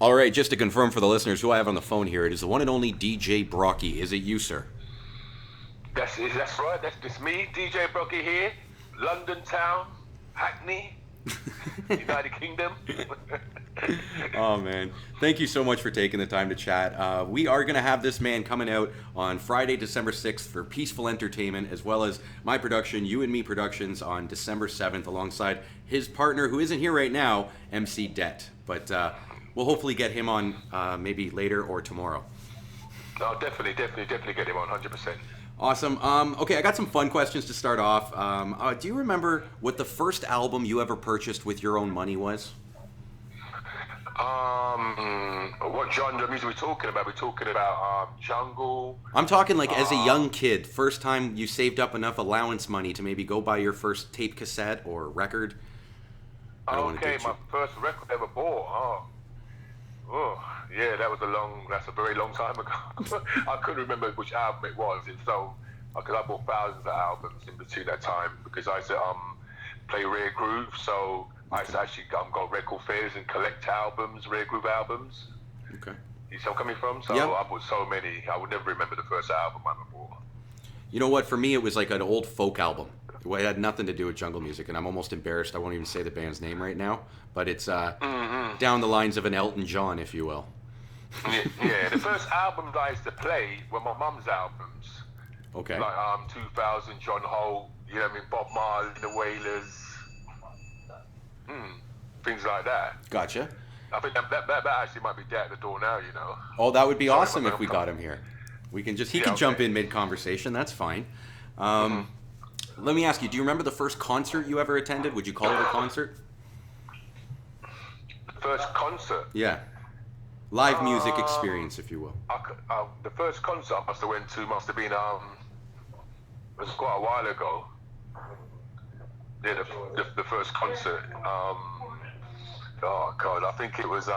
All right, just to confirm for the listeners who I have on the phone here, it is the one and only DJ Brockie. Is it you, sir? That's right. That's me, DJ Brockie here, London town, Hackney, United Kingdom. Oh man, thank you so much for taking the time to chat. We are going to have this man coming out on Friday, December 6th for Peaceful Entertainment, as well as my production, You and Me Productions, on December 7th, alongside his partner, who isn't here right now, MC Det. But we'll hopefully get him on maybe later or tomorrow. No, definitely get him on 100%. Awesome. Okay, I got some fun questions to start off. Do you remember what the first album you ever purchased with your own money was? What genre of music are we talking about? We're talking about jungle. I'm talking like as a young kid, first time you saved up enough allowance money to maybe go buy your first tape cassette or record. Okay, my first record ever bought. Oh, yeah, that's a very long time ago. I couldn't remember which album it was. It's so, because I bought thousands of albums in between that time, because I used to play rare groove, so I used to actually go record fairs and collect albums, rare groove albums. Okay. You see where I'm coming from? So yep. I bought so many, I would never remember the first album I ever bought. You know what? For me, it was like an old folk album. It had nothing to do with jungle music, and I'm almost embarrassed. I won't even say the band's name right now, but it's down the lines of an Elton John, if you will. Yeah, the first albums I used to play were my mum's albums. Okay. Like 2000, John Holt, you know what I mean, Bob Marley, The Wailers, things like that. Gotcha. I think that actually might be dead at the door now, you know. Oh, that would be awesome if we got him here. We can just, he can jump in mid-conversation, that's fine. Let me ask you, do you remember the first concert you ever attended? Would you call it a concert? First concert? Yeah. Live music experience, if you will. The first concert I must have went to must have been, it was quite a while ago. Yeah, the first concert. Oh God, I think it was a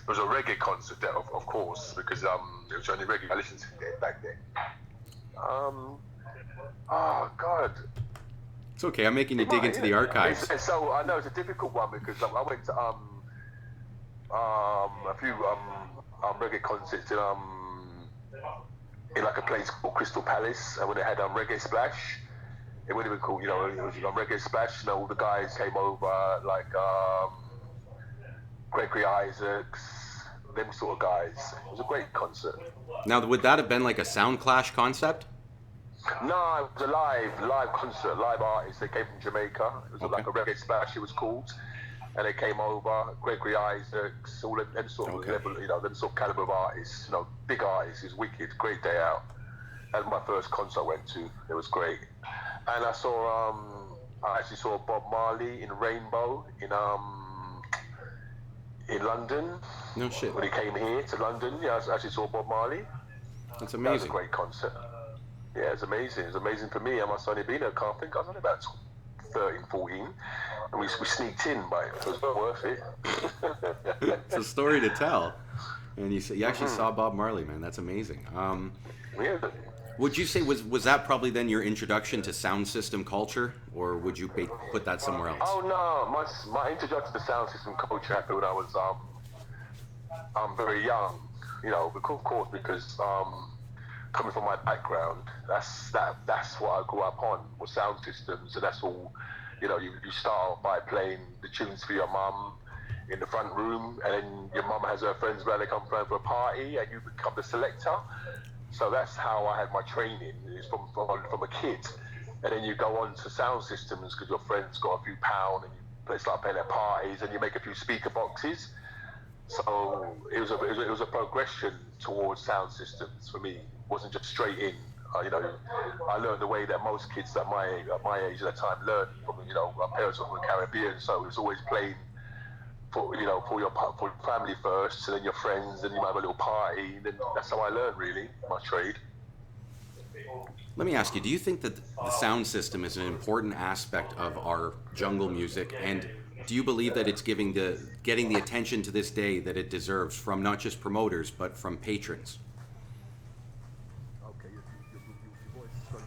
reggae concert, of course, because it was only reggae I listened to back then. Oh God. It's okay. I'm making you dig into the archives. So I know it's a difficult one because I went to a few reggae concerts in like a place called Crystal Palace, and when they had Reggae Splash, it would have been cool. You know, it was Reggae Splash. You know, all the guys came over, like Gregory Isaacs, them sort of guys. It was a great concert. Now, would that have been like a Sound Clash concept? No, it was a live concert, live artists. They came from Jamaica. It was like a Reggae Splash, it was called. And they came over, Gregory Isaacs, all them sort of level, you know, them sort of caliber of artists, you know, big artists. It was wicked, great day out. That was my first concert I went to. It was great. And I actually saw Bob Marley in Rainbow in London. No shit. When he came here to London, yeah, I actually saw Bob Marley. That's amazing. That was a great concert. Yeah, it's amazing. It was amazing for me. I must have only been there, I can't think. I was only about 13, 14. And we sneaked in, but it was well worth it. It's a story to tell. And you actually saw Bob Marley, man. That's amazing. Yeah. Would you say, was that probably then your introduction to sound system culture? Or would you put that somewhere else? Oh, no. My introduction to sound system culture happened when I was very young. You know, of course, because coming from my background, that's what I grew up on, was sound systems, and that's all. You know, you start off by playing the tunes for your mum in the front room, and then your mum has her friends where they come from for a party, and you become the selector. So that's how I had my training, is from a kid. And then you go on to sound systems because your friends got a few pound, and you start playing at parties, and you make a few speaker boxes. So it was a progression towards sound systems for me. It wasn't just straight in. You know, I learned the way that most kids at my age at that time learned from, you know, my parents were from the Caribbean, so it was always playing for your family first, and then your friends, and you might have a little party. And then that's how I learned, really, my trade. Let me ask you, do you think that the sound system is an important aspect of our jungle music, and do you believe that it's getting the attention to this day that it deserves from not just promoters but from patrons? Okay, your voice is going.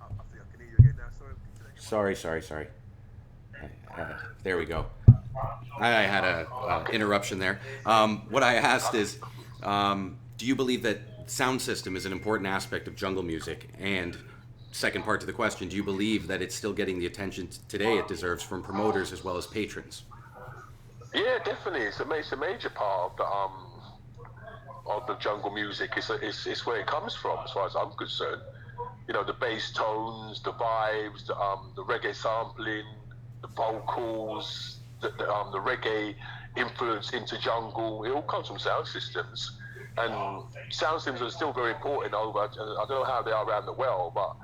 I think I can hear you again now. Sorry. Sorry. There we go. I had a interruption there. What I asked is, do you believe that sound system is an important aspect of jungle music? And second part to the question, do you believe that it's still getting the attention today it deserves from promoters as well as patrons? Yeah, definitely. It's a major part of the jungle music. It's where it comes from, as far as I'm concerned. You know, the bass tones, the vibes, the reggae sampling, the vocals, the reggae influence into jungle. It all comes from sound systems, and sound systems are still very important over. I don't know how they are around the world, but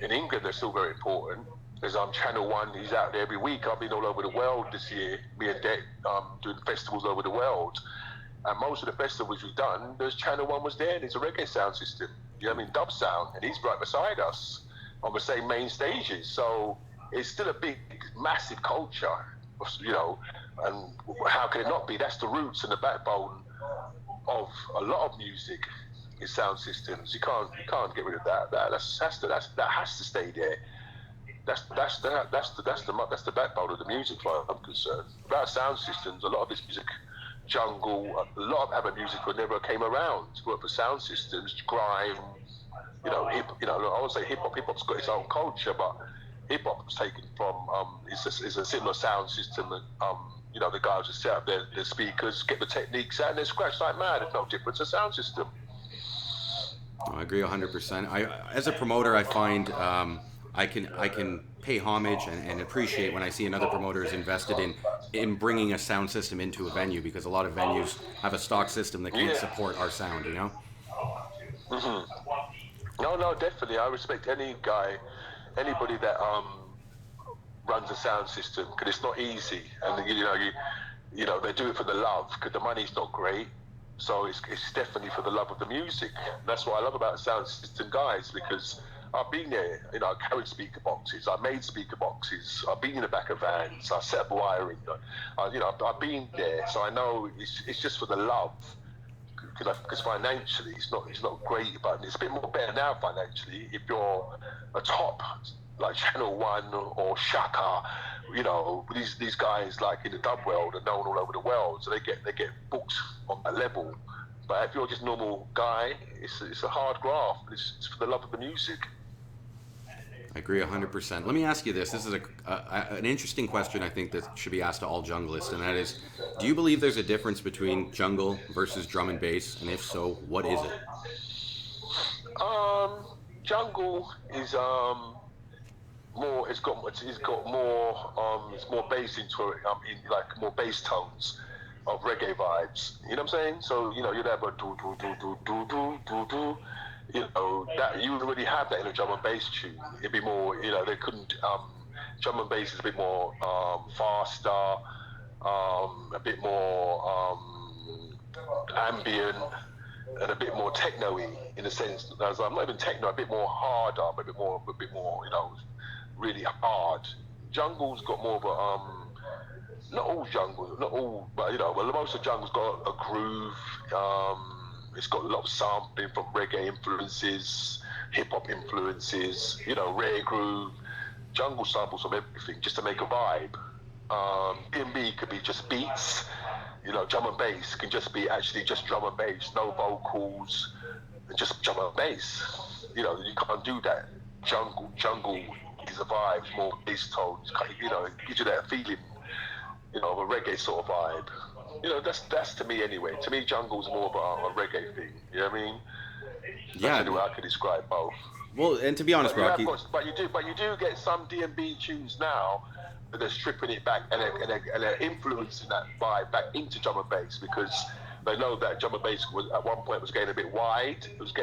in England they're still very important. There's Channel One. He's out there every week. I've been all over the world this year. Me and Detl doing festivals over the world. And most of the festivals we've done, there's Channel One was there, and it's a reggae sound system. You know what I mean? Dub sound, and he's right beside us on the same main stages. So it's still a big, massive culture, you know. And how can it not be? That's the roots and the backbone of a lot of music is sound systems. You can't get rid of that. That has to stay there. That's the backbone of the music, as far as I'm concerned. Without sound systems, a lot of this music, jungle, a lot of other music would never came around. But for sound systems, grime, I would say hip hop. Hip hop's got its own culture, but hip hop's taken from is a similar sound system. That, the guys just set up their speakers, get the techniques out, and they scratch like mad. There's no difference. A sound system. I agree 100%. As a promoter, I find I can pay homage and appreciate when I see another promoter is invested in bringing a sound system into a venue, because a lot of venues have a stock system that can't support our sound, you know? No, definitely. I respect anybody that runs a sound system, because it's not easy, and they do it for the love, because the money's not great. So it's definitely for the love of the music. That's what I love about sound system guys, because I've been there. I carried speaker boxes. I made speaker boxes. I've been in the back of vans. I set up wiring. I've been there, so I know it's just for the love. Because financially, it's not great, but it's a bit more better now financially. If you're a top like Channel One or Shaka, these guys like in the dub world are known all over the world, so they get booked on that level. But if you're just a normal guy, it's a hard graft. It's for the love of the music. I agree 100%. Let me ask you this. This is an interesting question I think that should be asked to all junglists, and that is, do you believe there's a difference between jungle versus drum and bass? And if so, what is it? Jungle is more. It's got more. It's more bass into it. In like more bass tones of reggae vibes. You know what I'm saying? So you'd have a do do do do do do do do. That you would already have that in a drum and bass tune. It'd be more. They couldn't. Drum and bass is a bit more faster, a bit more ambient, and a bit more techno-y in a sense. As I'm not even techno, a bit more harder, but a bit more, really hard. Jungle's got more of a not all jungle, not all, but well, most of jungle's got a groove. It's got a lot of sampling from reggae influences, hip hop influences, rare groove. Jungle samples from everything just to make a vibe. B&B could be just beats. Drum and bass can just be actually just drum and bass, no vocals, and just drum and bass. You can't do that. Jungle is a vibe, more bass tones. It gives you that feeling, of a reggae sort of vibe. That's to me anyway. To me, jungle's more of a reggae thing. You know what I mean? Yeah. That's the way I could describe both. Well, and to be honest, Brockie, but you do get some D&B tunes now, but they're stripping it back and they're influencing that vibe back into drum and bass, because they know that drum and bass was at one point was getting a bit wide. It was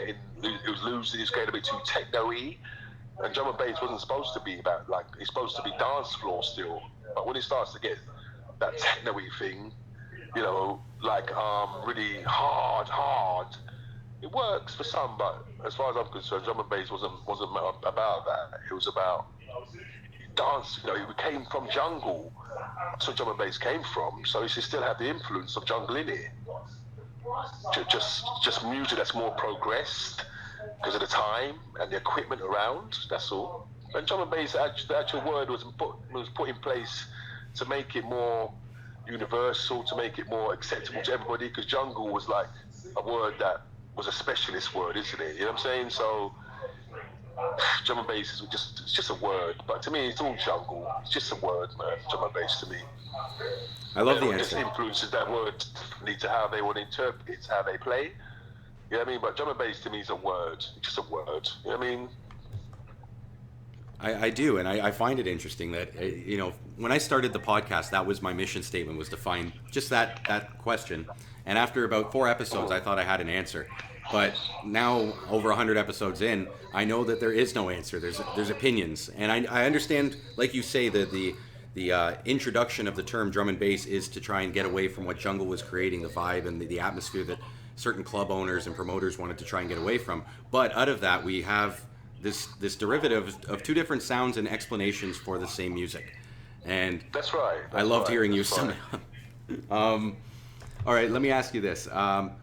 losing. It was getting a bit too techno-y, and drum and bass wasn't supposed to be about it's supposed to be dance floor still. But when it starts to get that techno-y thing, really hard. It works for some, but as far as I'm concerned, drum and bass wasn't about that. It was about dance. It came from jungle. That's where drum and bass came from. So it should still have the influence of jungle in it. Just music that's more progressed because of the time and the equipment around. That's all. And drum and bass, the actual word was put in place to make it more universal, to make it more acceptable to everybody, because jungle was like a word that was a specialist word, isn't it? You know what I'm saying? So drum and bass is it's just a word, but to me it's all jungle. It's just a word, man. Drum and bass to me. I love the Everyone just answer. influences that word to how they want to interpret it, how they play. You know what I mean? But drum and bass to me is a word. It's just a word. You know what I mean? I do, and I find it interesting that when I started the podcast, that was my mission statement, was to find just that question. And after about 4 episodes, I thought I had an answer. But now, over 100 episodes in, I know that there is no answer. There's opinions, and I understand, like you say, that the introduction of the term drum and bass is to try and get away from what jungle was creating, the vibe and the atmosphere that certain club owners and promoters wanted to try and get away from. But out of that, we have this derivative of two different sounds and explanations for the same music. And that's right. I loved hearing you that's sum it up. All right, let me ask you this: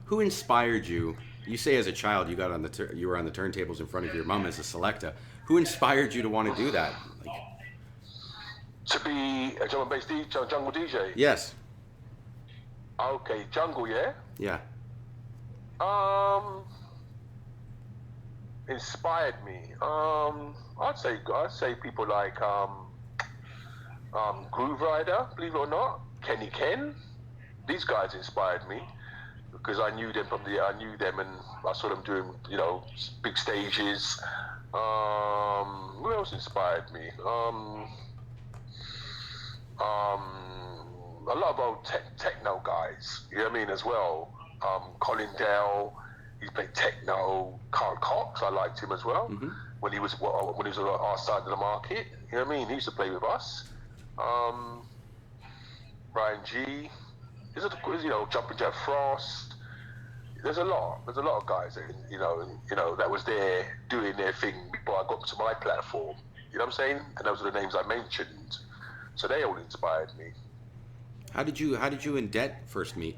who inspired you? You say as a child you got on you were on the turntables in front of your mom as a selector. Who inspired you to want to do that? To be a drum and bass DJ, jungle DJ. Yes. Okay, jungle, yeah. Yeah. Inspired me. I'd say people like Groove Rider, believe it or not, Kenny Ken. These guys inspired me because I knew them and I saw them doing, big stages. Who else inspired me? A lot of old techno guys, you know what I mean, as well. Colin Dell, he played techno. Carl Cox, I liked him as well. Mm-hmm. When he was on our side of the market, you know what I mean. He used to play with us. Brian G. Jumping Jack Frost. There's a lot of guys that that was there doing their thing before I got to my platform. You know what I'm saying? And those are the names I mentioned. So they all inspired me. How did you and Det first meet?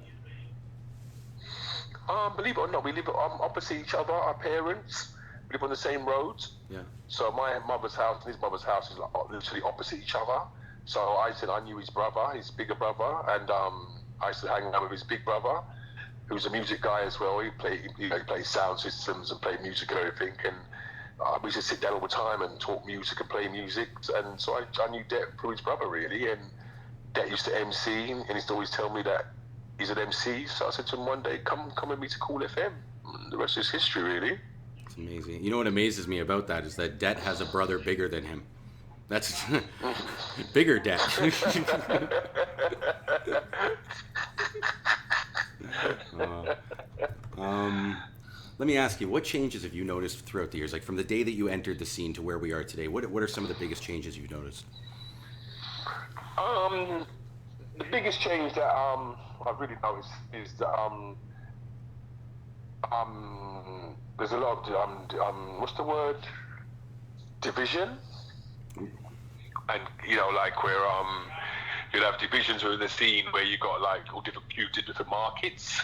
Believe it or not, we live opposite each other. Our parents live on the same road. Yeah. So my mother's house and his mother's house is like literally opposite each other. So I knew his brother, his bigger brother, and I used to hang out with his big brother, who's a music guy as well. He plays sound systems and play music and everything. And we used to sit down all the time and talk music and play music. And so I knew Det through his brother, really. And Det used to MC, and he used to always tell me that he's an MC. So I said to him one day, come with me to Kool FM. And the rest is history, really. It's amazing. You know what amazes me about that is that Det has a brother bigger than him. That's bigger Det. Let me ask you, what changes have you noticed throughout the years? Like from the day that you entered the scene to where we are today, what are some of the biggest changes you've noticed? The biggest change that I've really noticed is that there's a lot of what's the word? Division. And like where you'll have divisions within the scene where you got like all different markets.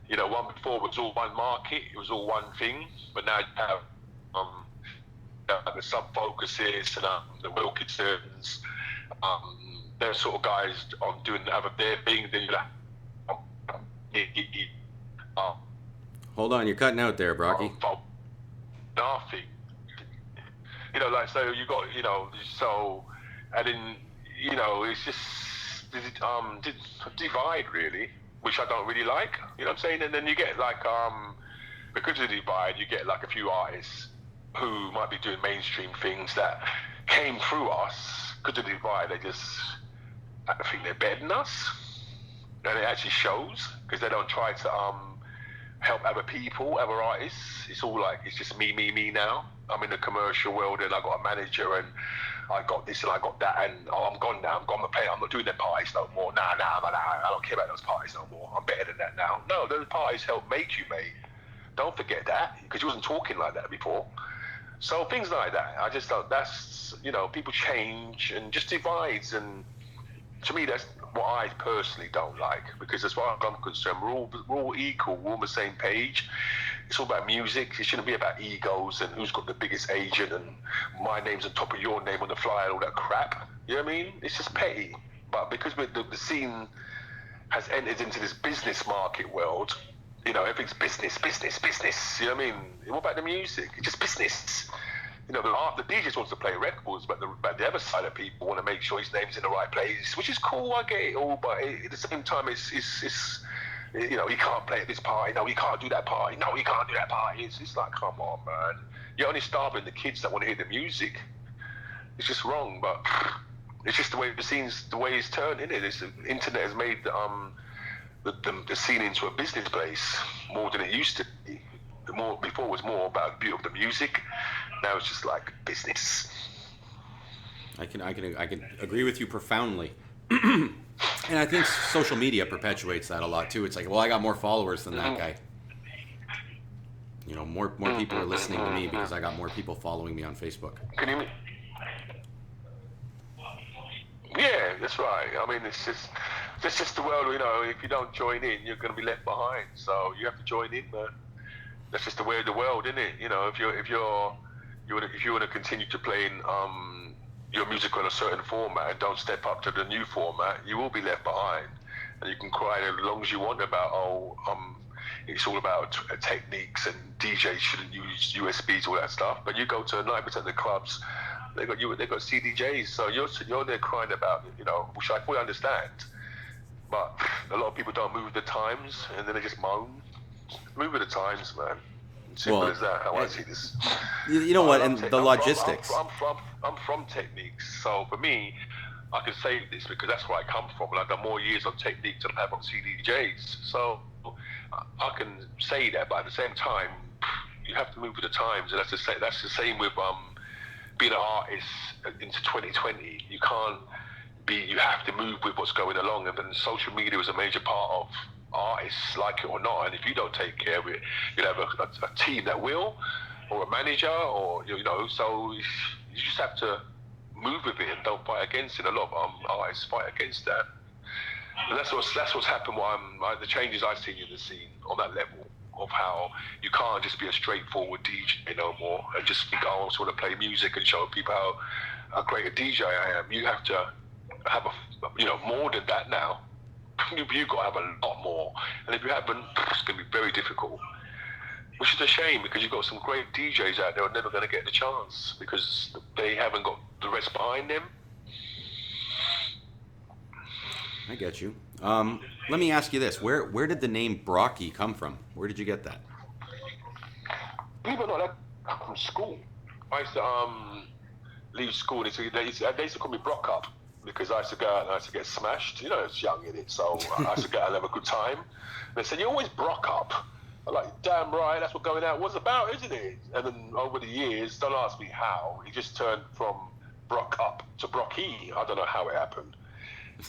One before was all one market, it was all one thing, but now you have the sub focuses and the Wilkinsons, they're sort of guys on doing their thing. Then you have Hold on, you're cutting out there, Brockie. Nothing. Like so you got so and then it's just divide really, which I don't really like. You know what I'm saying? And then you get like because of the divide, you get like a few artists who might be doing mainstream things that came through us because of the divide. I think they're better than us, and it actually shows because they don't try to help other people, other artists. It's all like it's just me now. I'm in the commercial world and I got a manager and I got this and I got that and I'm gone now. I'm not playing. I'm not doing them parties no more. Nah, I don't care about those parties no more. I'm better than that now. No, those parties help make you, mate. Don't forget that because you wasn't talking like that before. So things like that. I just thought that's people change and just divides, and to me that's what I personally don't like, because as far as I'm concerned, we're all equal. We're all on the same page. It's all about music. It shouldn't be about egos and who's got the biggest agent and my name's on top of your name on the flyer and all that crap. You know what I mean? It's just petty. But because the scene has entered into this business market world, you know, everything's business, business, business. You know what I mean? What about the music? It's just business. You know, the DJ wants to play records, but the other side of people want to make sure his name's in the right place, which is cool. I get it all, but at the same time, it's you know, he can't play at this party. No, he can't do that party. No, he can't do that party. It's like, come on, man. You're only starving the kids that want to hear the music. It's just wrong, but it's just the way the way it's turned, isn't it? The internet has made the scene into a business place more than it used to be. Before it was more about the beauty of the music. Now it's just like business. I can agree with you profoundly. And I think social media perpetuates that a lot too. It's like, well, I got more followers than that guy. You know, more people are listening to me because I got more people following me on Facebook. Can you? Yeah, that's right. I mean, it's just the world. You know, if you don't join in, you're going to be left behind. So you have to join in, man. That's just the way of the world, isn't it? You know, if you want to continue to play in your music on a certain format and don't step up to the new format, you will be left behind. And you can cry as long as you want about it's all about techniques and DJs shouldn't use USBs, all that stuff. But you go to 90% of the clubs, they got CDJs, so you're there crying about it, you know, which I fully understand. But a lot of people don't move with the times, and then they just moan. Move with the times, man. Simple as that. How I see this. You know what? And the logistics. I'm from techniques, so for me, I can say this because that's where I come from. And I've done more years on techniques than I have on CDJs, so I can say that. But at the same time, you have to move with the times, and that's the same with being an artist into 2020. You can't be. You have to move with what's going along, and then social media is a major part of artists, like it or not. And if you don't take care of it, you'll have a team that will, or a manager, or you know. So you just have to move with it and don't fight against it. A lot of artists fight against that, and that's what's happened. The changes I've seen in the scene on that level of how you can't just be a straightforward DJ no more and just think, oh, I just want to play music and show people how great a DJ I am. You have to have more than that now. You've got to have a lot more, and if you haven't, it's going to be very difficult. Which is a shame, because you've got some great DJs out there who are never going to get the chance because they haven't got the rest behind them. I get you. Let me ask you this: where did the name Brockie come from? Where did you get that? Believe it or not, that come from school. I used to leave school. They used to call me Brock up because I used to go out and I used to get smashed. You know, it's young in it, so I used to go out and have a good time. And they said, "You always Brock up." I'm like, damn right, that's what going out was about, isn't it? And then over the years, don't ask me how, it just turned from Brock up to Brockie. I don't know how it happened.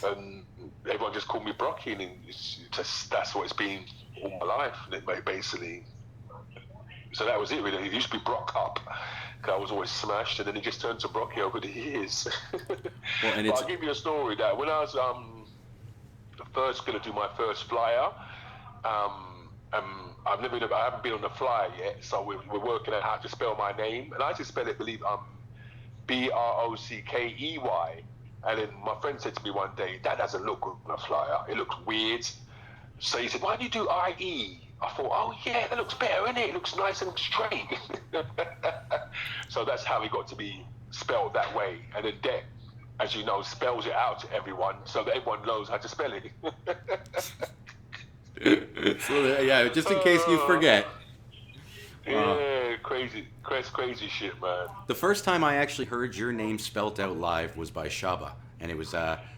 And everyone just called me Brockie, and that's what it's been all my life, basically. So that was it, really. It used to be Brock up, because I was always smashed, and then it just turned to Brockie over the years. Well, and but I'll give you a story that when I was first going to do my first flyer, I haven't been on the flyer yet, so we're working out how to spell my name, and I just spell it, Brockey. And then my friend said to me one day, "That doesn't look good on a flyer. It looks weird." So he said, "Why do you do IE?" I thought, "Oh yeah, that looks better, innit? It looks nice and straight." So that's how it got to be spelled that way. And then Dec, as you know, spells it out to everyone, so that everyone knows how to spell it. So yeah, just in case you forget. Yeah, crazy shit, man. The first time I actually heard your name spelt out live was by Shaba, and it was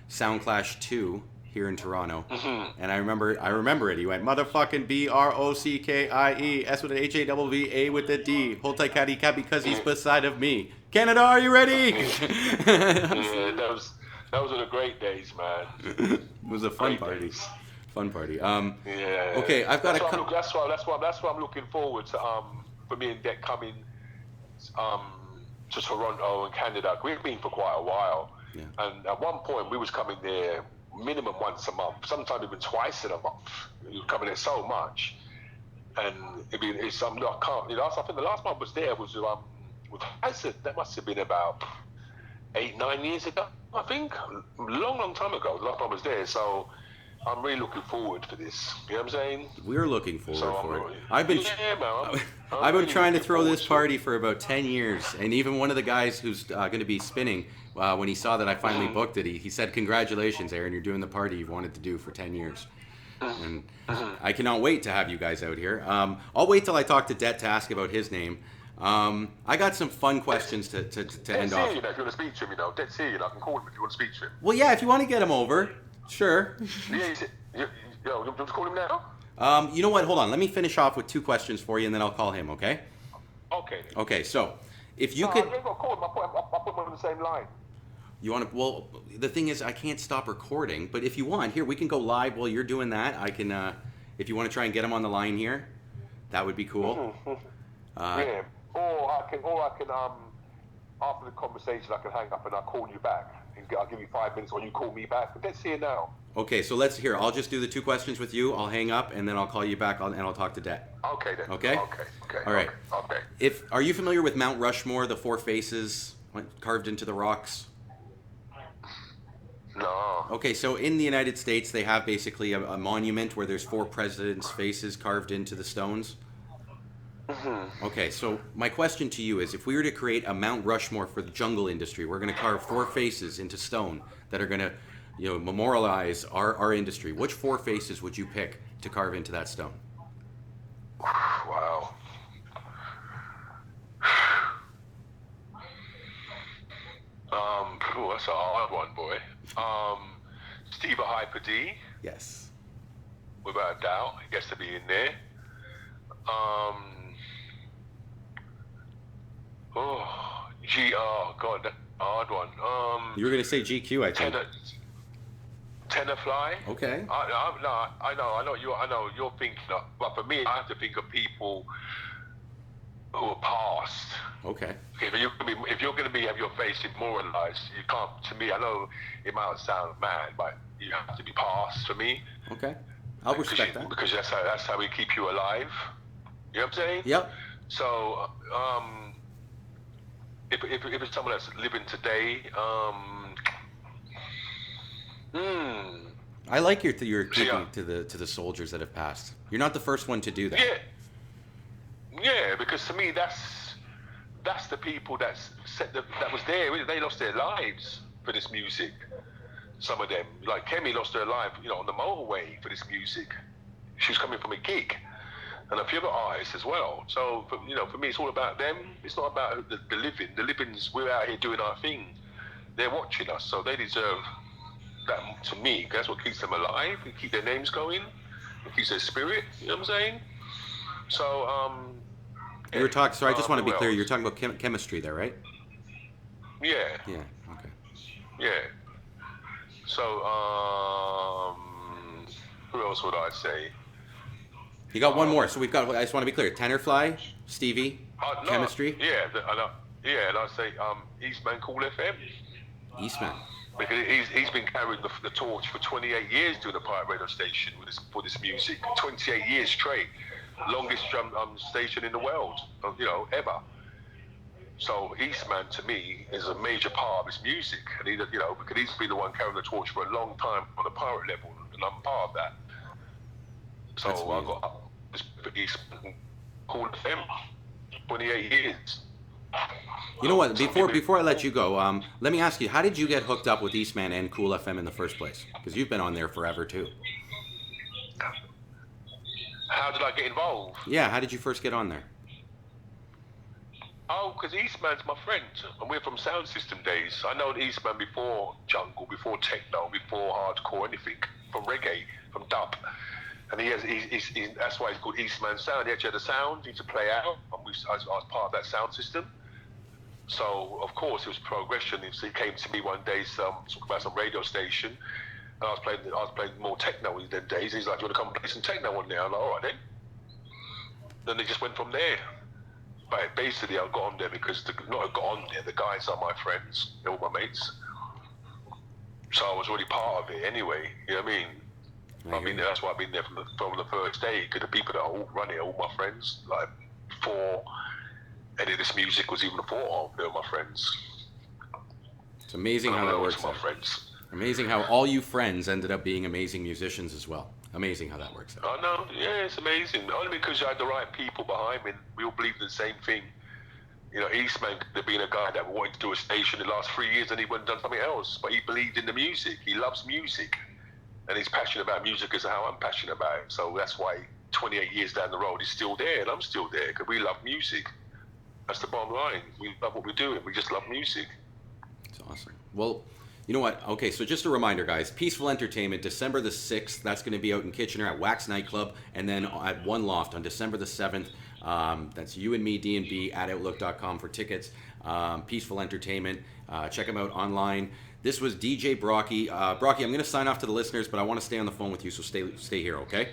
Soundclash 2 here in Toronto. Mm-hmm. And I remember it. He went, "Motherfucking Brockie, S with an HAVV, A with a D, hold tight catty cat because he's beside of me. Canada, are you ready?" Yeah, that was one of the great days, man. It was a fun party. Days. Fun party. Yeah. Okay, I've got that's why I'm looking forward to for me and Dec coming to Toronto and Canada. We've been for quite a while, yeah. And at one point we was coming there minimum once a month, sometimes even twice in a month. We were coming there so much, and I think the last time I was there was with Hazard. That must have been about 8, 9 years ago, I think. Long time ago. Last time I was there. So I'm really looking forward for this. You know what I'm saying? We're looking forward So I'm for it. really, I've been yeah, man. I'm I've been really trying to looking throw forward this to it. party for about 10 years, and even one of the guys who's going to be spinning, when he saw that I finally booked it, he said, "Congratulations, Aaron, you're doing the party you've wanted to do for 10 years." And I cannot wait to have you guys out here. I'll wait till I talk to Det to ask about his name. I got some fun questions to end off. You know, if you want to speak to him, you know, Det's here, you know, I can call him if you want to speak to him. Well, yeah, if you want to get him over, sure. Yeah, you want to call him now? You know what? Hold on. Let me finish off with 2 questions for you, and then I'll call him. Okay? Okay. Okay. So, if you No, could, I ain't got to call him. I put him on the same line. you want to. Well, the thing is, I can't stop recording. But if you want, here we can go live while you're doing that. I can. If you want to try and get him on the line here, that would be cool. Yeah. Or I can after the conversation, I can hang up and I'll call you back. And I'll give you 5 minutes, or you call me back. But Det's here now. Okay. So let's hear. I'll just do the 2 questions with you. I'll hang up, and then I'll call you back, and I'll talk to Det. Okay then. Okay? Okay. All right. Okay. Are you familiar with Mount Rushmore, the 4 faces carved into the rocks? No. Okay, so in the United States, they have basically a monument where there's 4 presidents' faces carved into the stones. Okay, so my question to you is, if we were to create a Mount Rushmore for the jungle industry, we're going to carve 4 faces into stone that are going to, memorialize our industry. Which 4 faces would you pick to carve into that stone? Wow. That's a hard one, boy. Steve Hyper D, Yes. without a doubt, he gets to be in there. God, that's a hard one. You were going to say GQ, I think. Tenor Fly. Okay. I know you're thinking of, but for me, I have to think of people who are past. Okay. If you're going to have your face immortalized, you can't. To me, I know it might sound mad, but you have to be past for me. Okay. I'll respect that. Because that's how we keep you alive. You know what I'm saying? Yep. So, if it's someone that's living today, I like your thinking to the soldiers that have passed. You're not the first one to do that. Yeah, because to me that's the people that was there. They lost their lives for this music. Some of them, like Kemi, lost her life, on the motorway for this music. She was coming from a gig, and a few other artists as well. So, for me, it's all about them. It's not about the living. The living's, we're out here doing our thing. They're watching us, so they deserve that. To me, that's what keeps them alive. It keeps their names going. It keeps their spirit. You know what I'm saying? So, You were talking. So I just want to be who clear. else? You're talking about chemistry there, right? Yeah. Yeah. Okay. Yeah. So, who else would I say? You got one more. So we've got. I just want to be clear. Tenor Stevie, No, chemistry, Yeah, I know. Yeah, and I'd say Eastman Kool FM. Eastman. Because he's been carrying the torch for 28 years doing a pirate radio station for this music. 28 years straight. Longest station in the world, ever. So Eastman, to me, is a major part of this music. And because he's been the one carrying the torch for a long time on the pirate level, and I'm part of that. So That's I amazing. got this Eastman Kool FM, 28 years. You know what? Before I let you go, let me ask you: how did you get hooked up with Eastman and Kool FM in the first place? Because you've been on there forever too. How did I get involved? Yeah. How did you first get on there? Oh, because Eastman's my friend, and we're from sound system days. I know Eastman before jungle, before techno, before hardcore, anything, from reggae, from dub. And that's why he's called Eastman Sound. He actually had a sound, he used to play out, and I was part of that sound system. So, of course, it was progression. So he came to me one day, talking about some radio station, and I was playing more techno in them days. He's like, "Do you want to come play some techno on there?" I'm like, "All right then." Then they just went from there. But basically, I got on there because the guys are my friends, they're all my mates. So I was already part of it anyway. You know what I mean? That's why I've been there from the first day. Because the people that all run it are all my friends. Like before any of this music was even thought of, they were my friends. It's amazing how that works my out. friends. Amazing how all you friends ended up being amazing musicians as well. Amazing how that works out. I know, yeah, it's amazing. Only because you had the right people behind me. We all believe in the same thing. You know, Eastman could have been a guy that wanted to do a station the last 3 years and he went and done something else. But he believed in the music. He loves music. And he's passionate about music as how I'm passionate about it. So that's why 28 years down the road, he's still there and I'm still there because we love music. That's the bottom line. We love what we're doing. We just love music. It's awesome. Well, you know what? Okay, so just a reminder, guys. Peaceful Entertainment, December the 6th. That's going to be out in Kitchener at Wax Nightclub. And then at One Loft on December the 7th. That's you and me, D&B, at Outlook.com for tickets. Peaceful Entertainment. Check them out online. This was DJ Brockie. Brockie, I'm going to sign off to the listeners, but I want to stay on the phone with you, so stay here, okay?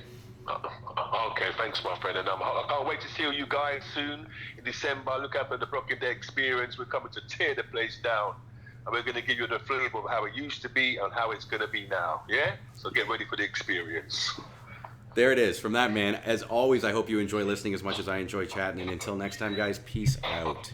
Okay, thanks, my friend. And I can't wait to see you guys soon in December. Look out for the Brockie Day experience. We're coming to tear the place down. And we're going to give you the flavor of how it used to be and how it's going to be now. Yeah? So get ready for the experience. There it is from that man. As always, I hope you enjoy listening as much as I enjoy chatting. And until next time, guys, peace out.